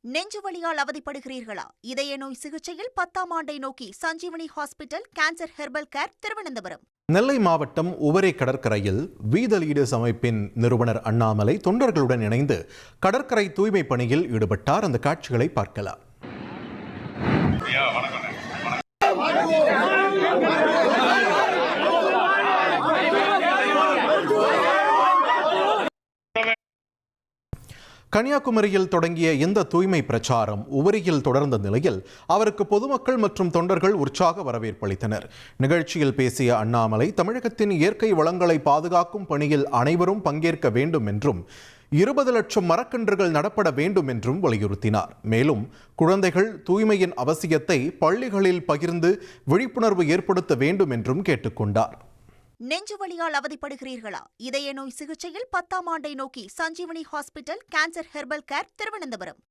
நெஞ்சுவலியால் அவதிப்படுகிறீர்களா? இதய நோய் சிகிச்சையில் 10ஆம் ஆண்டை நோக்கி Sanjeevani hospital cancer herbal care Thiruvananthapuram. Nellai மாவட்டம் உவரை கடற்கரையில் வி த லீடர்ஸ் அமைப்பின் நிறுவனர் அண்ணாமலை தொண்டர்களுடன் இணைந்து கடற்கரை தூய்மை பணியில் ஈடுபட்டார். அந்த காட்சிகளை பார்க்கலாம். கன்னியாகுமரியில் தொடங்கிய இந்த தூய்மை பிரச்சாரம் உவரியில் தொடர்ந்த நிலையில் அவருக்கு பொதுமக்கள் மற்றும் தொண்டர்கள் உற்சாக வரவேற்பளித்தனர். நிகழ்ச்சியில் பேசிய அண்ணாமலை தமிழகத்தின் இயற்கை வளங்களை பாதுகாக்கும் பணியில் அனைவரும் பங்கேற்க வேண்டும் என்றும் 20 லட்சம் மரக்கன்றுகள் நடப்பட வேண்டும் என்றும் வலியுறுத்தினார். மேலும் குழந்தைகள் தூய்மையின் அவசியத்தை பள்ளிகளில் பகிர்ந்து விழிப்புணர்வு ஏற்படுத்த வேண்டும் என்றும் கேட்டுக்கொண்டார். நெஞ்சுவலியால் அவதிப்படுகிறீர்களா? இதய நோய் சிகிச்சையில் 10ஆம் ஆண்டை நோக்கி Sanjeevani hospital cancer herbal care Thiruvananthapuram.